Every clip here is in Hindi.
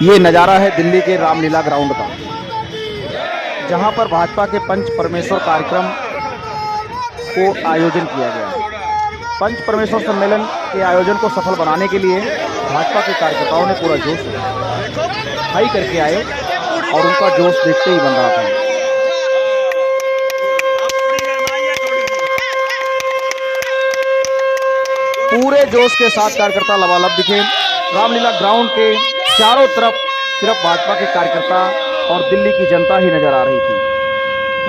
ये नज़ारा है दिल्ली के रामलीला ग्राउंड का, जहां पर भाजपा के पंच परमेश्वर कार्यक्रम को आयोजन किया गया। पंच परमेश्वर सम्मेलन के आयोजन को सफल बनाने के लिए भाजपा के कार्यकर्ताओं ने पूरा जोश हाई करके आए और उनका जोश देखते ही बन रहा था। पूरे जोश के साथ कार्यकर्ता लबालब दिखे। रामलीला ग्राउंड के चारों तरफ सिर्फ भाजपा के कार्यकर्ता और दिल्ली की जनता ही नजर आ रही थी।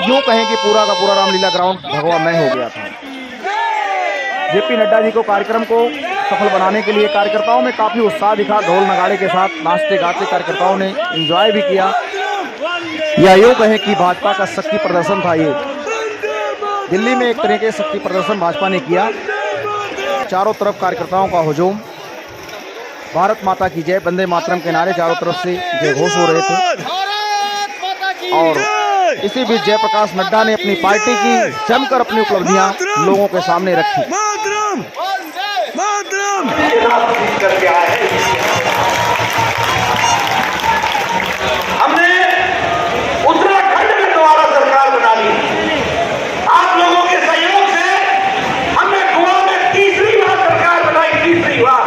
यूँ कहें कि पूरा का पूरा रामलीला ग्राउंड भगवामय हो गया था। जेपी नड्डा जी को कार्यक्रम को सफल बनाने के लिए कार्यकर्ताओं में काफ़ी उत्साह दिखा। ढोल नगाड़े के साथ नाचते गाते कार्यकर्ताओं ने एंजॉय भी किया। या यूँ कहें कि भाजपा का शक्ति प्रदर्शन था। ये दिल्ली में एक तरह के शक्ति प्रदर्शन भाजपा ने किया। चारों तरफ कार्यकर्ताओं का हुजूम, भारत माता की जय, वंदे मातरम के नारे चारों तरफ से जय घोष हो रहे थे। और इसी बीच जयप्रकाश नड्डा ने अपनी पार्टी की जमकर अपनी उपलब्धियां लोगों के सामने रखी। हमने उत्तराखंड में दोबारा सरकार बना ली। आप लोगों के सहयोग से हमने गोवा में तीसरी बार सरकार बनाई, तीसरी बार।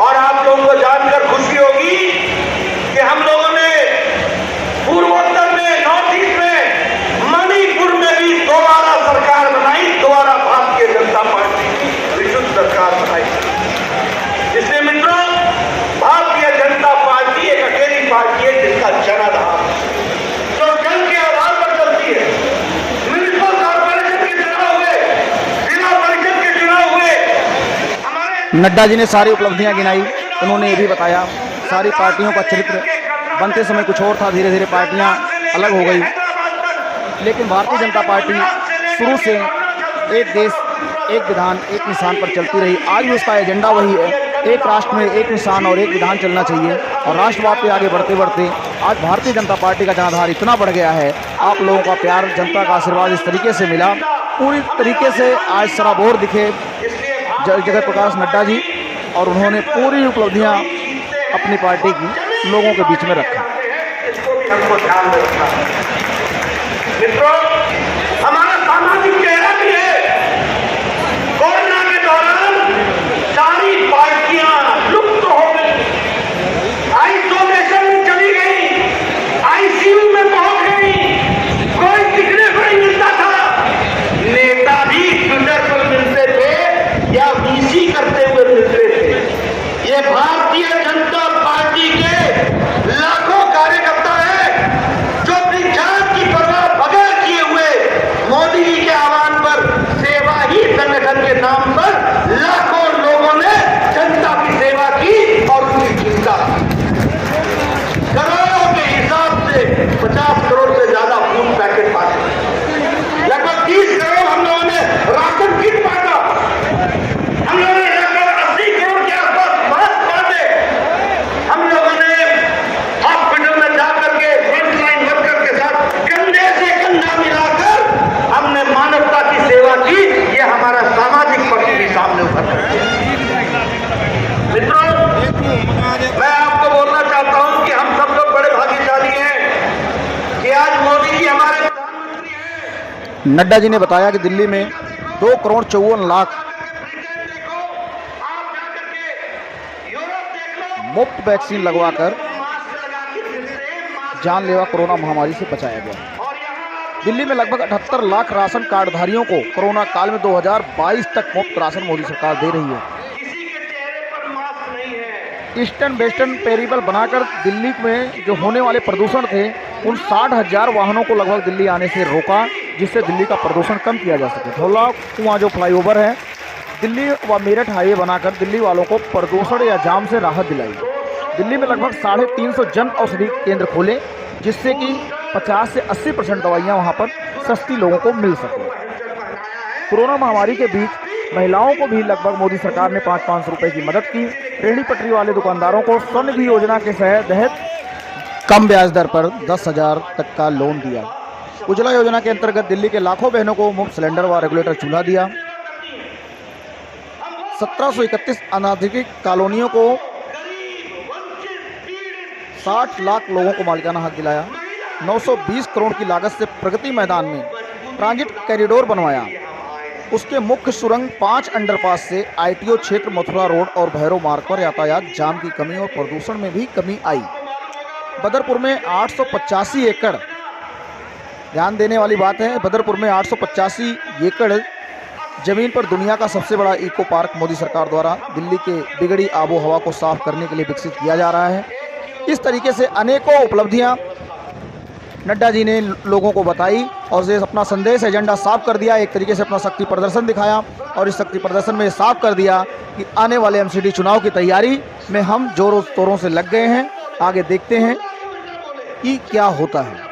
और आप लोगों को जानकर खुशी होगी कि हम लोगों ने पूर्वोत्तर में, नॉर्थ ईस्ट में, मणिपुर में भी दोबारा सरकार बनाई। दोबारा भारतीय जनता पार्टी की विशुद्ध सरकार बनाई। इसलिए मित्रों, भारतीय जनता पार्टी एक अकेली पार्टी है जिसका जनाधार जो जन के आधार पर चलती है। म्युनिसिपल कॉर्पोरेशन के चुनाव हुए, जिला परिषद के चुनाव हुए, हमारे नड्डा जी ने सारी उपलब्धियां गिनाई। उन्होंने ये भी बताया सारी पार्टियों का चरित्र बनते समय कुछ और था, धीरे धीरे पार्टियां अलग हो गई, लेकिन भारतीय जनता पार्टी शुरू से एक देश एक विधान एक निशान पर चलती रही। आज भी उसका एजेंडा वही है, एक राष्ट्र में एक निशान और एक विधान चलना चाहिए। और राष्ट्रवाद पे आगे बढ़ते बढ़ते आज भारतीय जनता पार्टी का जनाधार इतना बढ़ गया है। आप लोगों का प्यार, जनता का आशीर्वाद इस तरीके से मिला, पूरी तरीके से आज सराबोर दिखे जगत प्रकाश नड्डा जी, और उन्होंने पूरी उपलब्धियां अपनी पार्टी की लोगों के बीच में रखा। हमको ध्यान रखना है। मित्रों, हमारा सामाजिक चेहरा भी है। कोरोना के दौरान सारी पार्टियां लुप्त हो गई, आइसोलेशन में चली गई, आईसीयू में पहुंच गई, कोई दिखने को नहीं मिलता था। नेता भी ट्विटर पर मिलते थे या वीसी करते हुए मिलते थे। ये भारतीय जनता पार्टी के लाखों कार्यकर्ता है जो अपनी जान की परवाह बगैर किए हुए मोदी जी के आह्वान पर, सेवा ही संगठन के नाम पर लाखों लोगों ने जनता की सेवा की और उनकी चिंता की। करोड़ों के हिसाब से 50 करोड़ से ज्यादा फूड पैकेट बांटे, लगभग 30 करोड़ हम लोगों ने राशन किट बांटा, हम लोगों ने लगभग 80 करोड़ के आसपास मास्क बांटे, हम लोगों ने हॉस्पिटल में जाकर के फ्रंटलाइन वर्कर के साथ कंधे से कंधा मिलाकर हमने मानवता की सेवा की। ये हमारा सामाजिक पक्ष भी सामने उभर कर है। मित्रों, मैं आपको बोलना चाहता हूं कि हम सब लोग बड़े भाग्यशाली हैं कि आज मोदी जी हमारे प्रधानमंत्री हैं। नड्डा जी ने बताया कि दिल्ली में 2,54,00,000 मुफ्त वैक्सीन लगवाकर जानलेवा कोरोना महामारी से बचाया गया। दिल्ली में लगभग 78 लाख राशन कार्डधारियों को कोरोना काल में 2022 तक मुफ्त राशन मोदी सरकार दे रही है। ईस्टर्न वेस्टर्न पेरिबल बनाकर दिल्ली में जो होने वाले प्रदूषण थे, उन 60,000 वाहनों को लगभग दिल्ली आने से रोका, जिससे दिल्ली का प्रदूषण कम किया जा सके। धौला कुआं जो फ्लाईओवर है, दिल्ली व मेरठ हाईवे बनाकर दिल्ली वालों को प्रदूषण या जाम से राहत दिलाई। दिल्ली में लगभग 350 जन औषधि केंद्र खोले, जिससे कि 50 से 80% दवाइयाँ वहाँ पर सस्ती लोगों को मिल सके। कोरोना महामारी के बीच महिलाओं को भी लगभग मोदी सरकार ने 500 रुपए की मदद की। रेहड़ी पटरी वाले दुकानदारों को स्वनिधि योजना के तहत कम ब्याज दर पर 10,000 तक का लोन दिया। उज्ज्वला योजना के अंतर्गत दिल्ली के लाखों बहनों को मुफ्त सिलेंडर व रेगुलेटर चूल्हा दिया। 1731 अनाधिकृत कॉलोनियों को 60 लाख लोगों को मालिकाना हक दिलाया, 920 करोड़ की लागत से प्रगति मैदान में ट्रांजिट कॉरिडोर बनवाया, उसके मुख्य सुरंग 5 अंडरपास से आईटीओ क्षेत्र मथुरा रोड और भैरव मार्ग पर यातायात जाम की कमी और प्रदूषण में भी कमी आई। बदरपुर में 885 एकड़, ध्यान देने वाली बात है, बदरपुर में 885 एकड़ जमीन पर दुनिया का सबसे बड़ा इको पार्क मोदी सरकार द्वारा दिल्ली के बिगड़ी आबो हवा को साफ करने के लिए विकसित किया जा रहा है। इस तरीके से अनेकों उपलब्धियां नड्डा जी ने लोगों को बताई और ये अपना संदेश एजेंडा साफ कर दिया, एक तरीके से अपना शक्ति प्रदर्शन दिखाया और इस शक्ति प्रदर्शन में साफ कर दिया कि आने वाले एमसीडी चुनाव की तैयारी में हम जोरों तोरों से लग गए हैं। आगे देखते हैं कि क्या होता है।